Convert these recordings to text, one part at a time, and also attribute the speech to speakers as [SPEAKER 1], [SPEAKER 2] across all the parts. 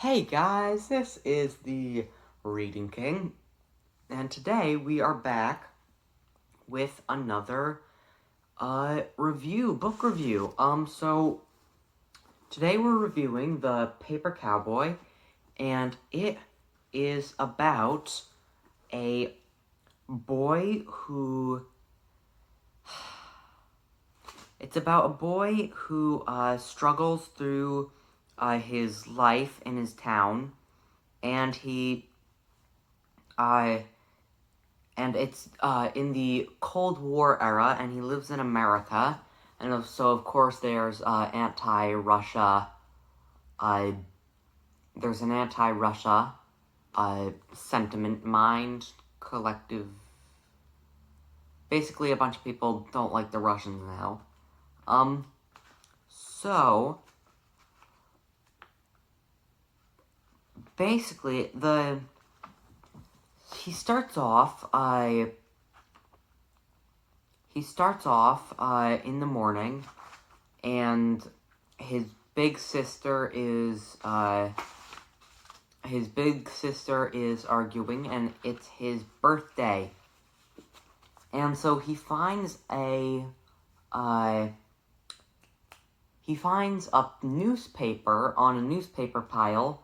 [SPEAKER 1] Hey guys, this is the Reading King, and today we are back with another book review. So today we're reviewing The Paper Cowboy, and it is about a boy who struggles through his life in his town, and it's in the Cold War era, and he lives in America, and so of course there's anti-Russia. There's an anti-Russia sentiment, mind, collective. Basically, a bunch of people don't like the Russians now. So basically, he starts off in the morning, and his big sister is arguing, and it's his birthday. And so he finds a newspaper on a newspaper pile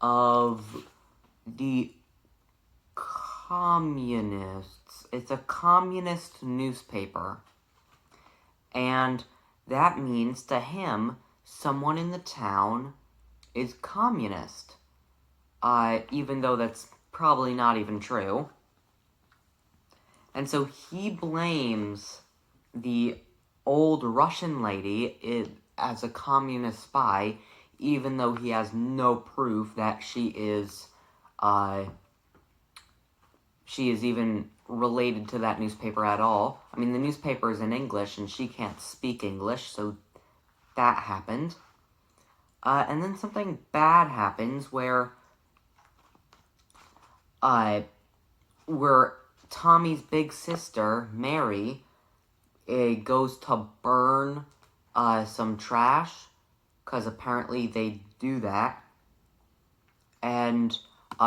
[SPEAKER 1] of the communists. It's a communist newspaper. And that means to him, someone in the town is communist. Even though that's probably not even true. And so he blames the old Russian lady as a communist spy, even though he has no proof that she is even related to that newspaper at all. I mean, the newspaper is in English, and she can't speak English, so that happened. And then something bad happens where Tommy's big sister, Mary, goes to burn some trash, because apparently they do that, and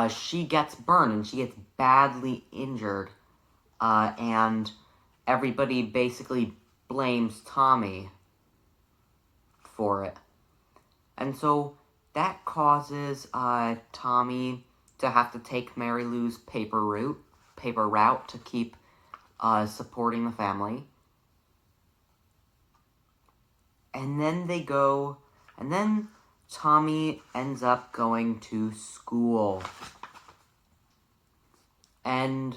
[SPEAKER 1] she gets burned, and she gets badly injured, and everybody basically blames Tommy for it. And so that causes Tommy to have to take Mary Lou's paper route to keep supporting the family. And then Tommy ends up going to school. And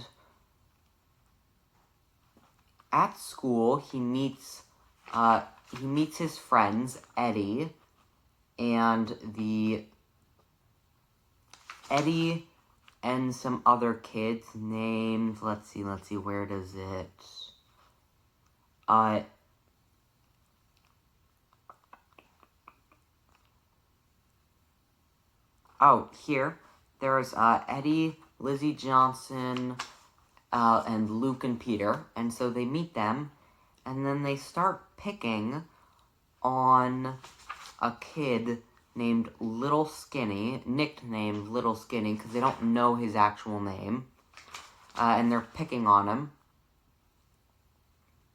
[SPEAKER 1] at school, he meets his friends, Eddie, and some other kids named, let's see, where does it, here, there's, Eddie, Lizzie Johnson, and Luke and Peter, and so they meet them, and then they start picking on a kid named Little Skinny, nicknamed Little Skinny, because they don't know his actual name, and they're picking on him,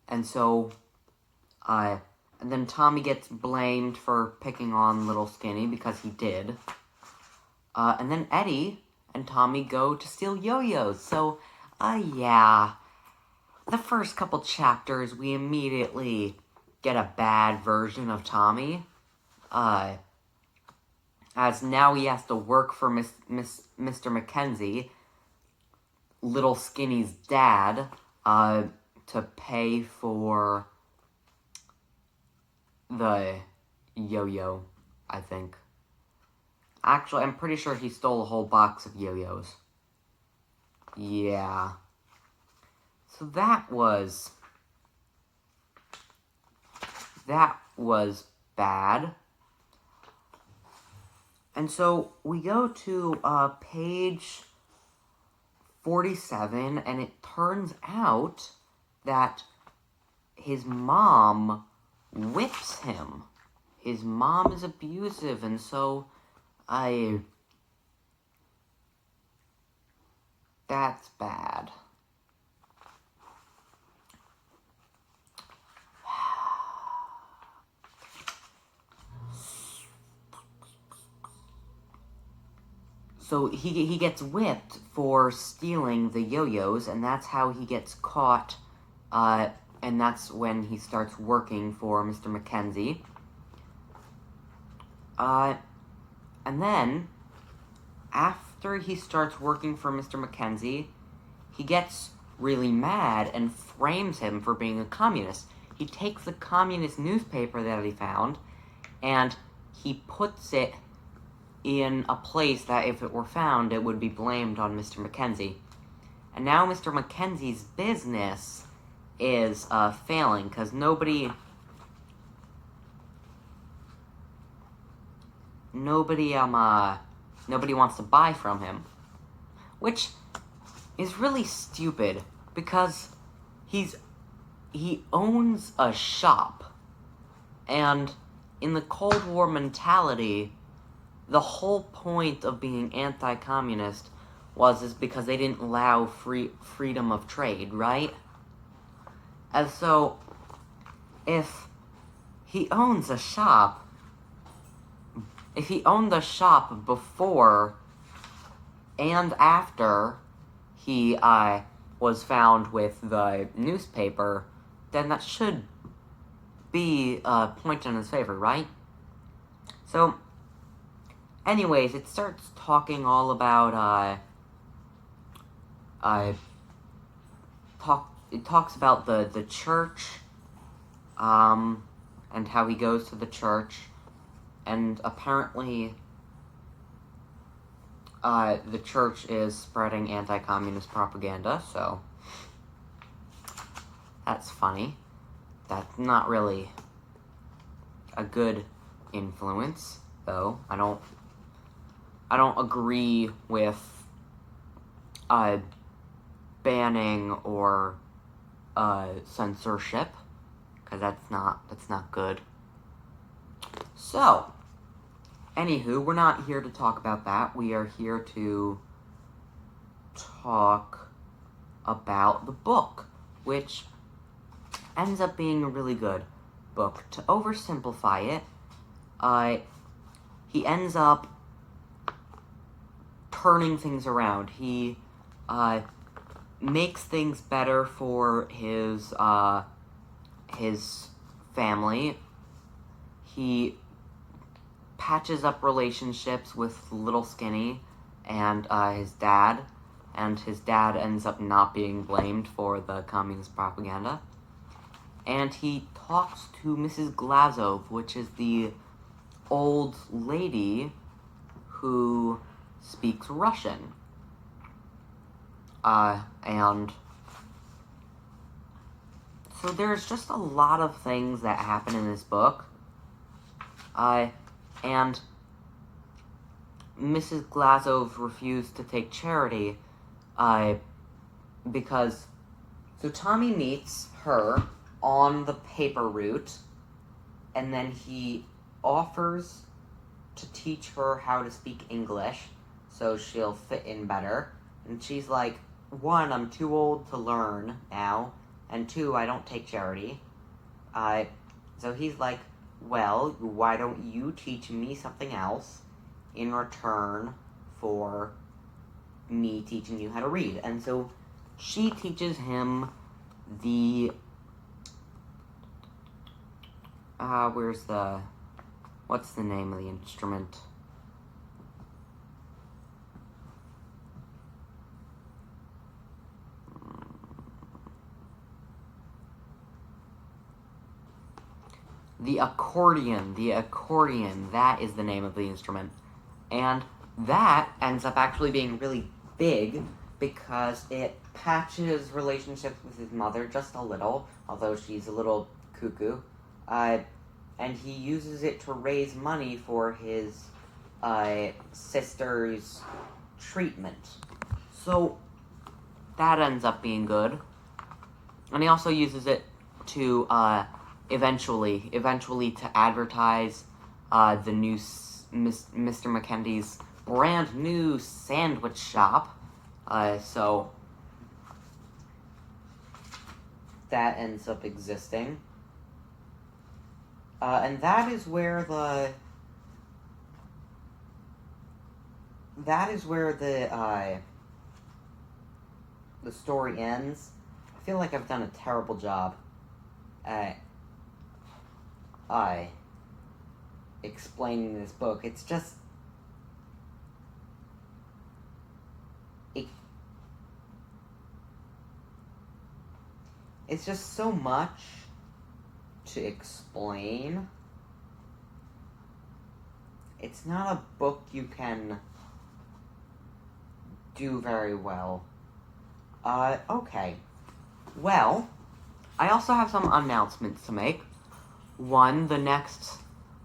[SPEAKER 1] and so, and then Tommy gets blamed for picking on Little Skinny, because he did, and then Eddie and Tommy go to steal yo-yos, so, yeah, the first couple chapters, we immediately get a bad version of Tommy, as now he has to work for Mr. Mackenzie, Little Skinny's dad, to pay for the yo-yo, I think. Actually, I'm pretty sure he stole a whole box of yo-yos. Yeah. So that was bad. And so we go to page 47, and it turns out that his mom whips him. His mom is abusive, and so That's bad. So he gets whipped for stealing the yo-yos, and that's how he gets caught, and that's when he starts working for Mr. Mackenzie. And then, after he starts working for Mr. Mackenzie, he gets really mad and frames him for being a communist. He takes the communist newspaper that he found, and he puts it in a place that if it were found, it would be blamed on Mr. Mackenzie. And now Mr. Mackenzie's business is failing, because nobody wants to buy from him. Which is really stupid, because he owns a shop. And in the Cold War mentality, the whole point of being anti-communist is because they didn't allow freedom of trade, right? And so, if he owns a shop, if he owned the shop before and after he was found with the newspaper, then that should be a point in his favor, right? So, anyways, it starts talking all about, it talks about the church, and how he goes to the church, and apparently, the church is spreading anti-communist propaganda, so that's funny. That's not really a good influence, though. I don't agree with banning or censorship, because that's not good. So, anywho, we're not here to talk about that. We are here to talk about the book, which ends up being a really good book. To oversimplify it, he ends up turning things around. He makes things better for his family. He patches up relationships with Little Skinny and his dad, and his dad ends up not being blamed for the communist propaganda. And he talks to Mrs. Glazov, which is the old lady who speaks Russian. And so there's just a lot of things that happen in this book. And Mrs. Glazov refused to take charity, because, so Tommy meets her on the paper route, and then he offers to teach her how to speak English, so she'll fit in better, and she's like, 1, I'm too old to learn now, and 2, I don't take charity. So he's like, well, why don't you teach me something else in return for me teaching you how to read? And so she teaches him the, what's the name of the instrument? The accordion, that is the name of the instrument. And that ends up actually being really big because it patches relationships with his mother just a little, although she's a little cuckoo. And he uses it to raise money for his sister's treatment. So that ends up being good. And he also uses it to eventually to advertise the Mr. McKendy's brand new sandwich shop. So that ends up existing. And that is where the story ends. I feel like I've done a terrible job at explaining this book. It's just it's just so much to explain. It's not a book you can do very well. Okay. Well, I also have some announcements to make. One, the next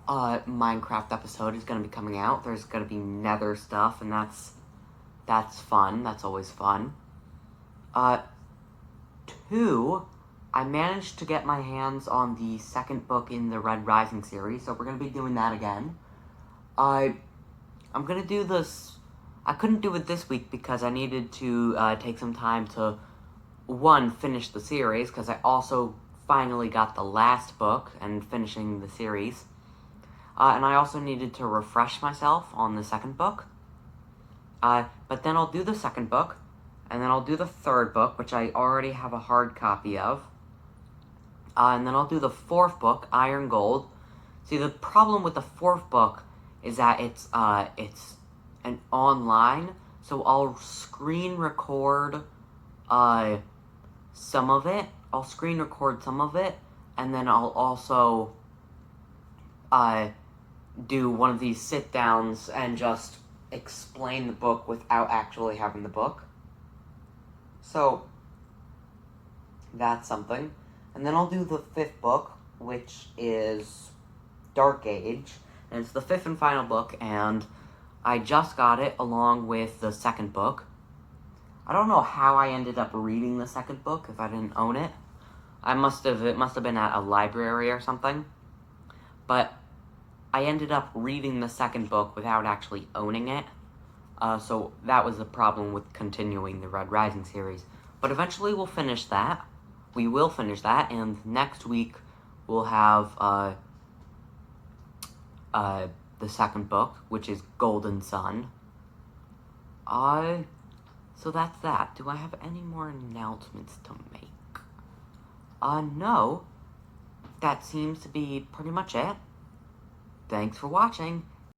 [SPEAKER 1] Minecraft episode is going to be coming out. There's going to be Nether stuff, and that's fun. That's always fun. Two, I managed to get my hands on the second book in the Red Rising series, so we're going to be doing that again. I'm going to do this. I couldn't do it this week because I needed to take some time to, one, finish the series, because I also finally got the last book and finishing the series. And I also needed to refresh myself on the second book. But then I'll do the second book, and then I'll do the third book, which I already have a hard copy of. And then I'll do the fourth book, Iron Gold. See, the problem with the fourth book is that it's an online, so I'll screen record some of it. I'll screen record some of it, and then I'll also do one of these sit-downs and just explain the book without actually having the book. So, that's something. And then I'll do the fifth book, which is Dark Age, and it's the fifth and final book, and I just got it along with the second book. I don't know how I ended up reading the second book if I didn't own it. It must have been at a library or something. But I ended up reading the second book without actually owning it. So that was the problem with continuing the Red Rising series. But eventually we'll finish that. We will finish that, and next week we'll have the second book, which is Golden Sun. So that's that. Do I have any more announcements to make? No. That seems to be pretty much it. Thanks for watching,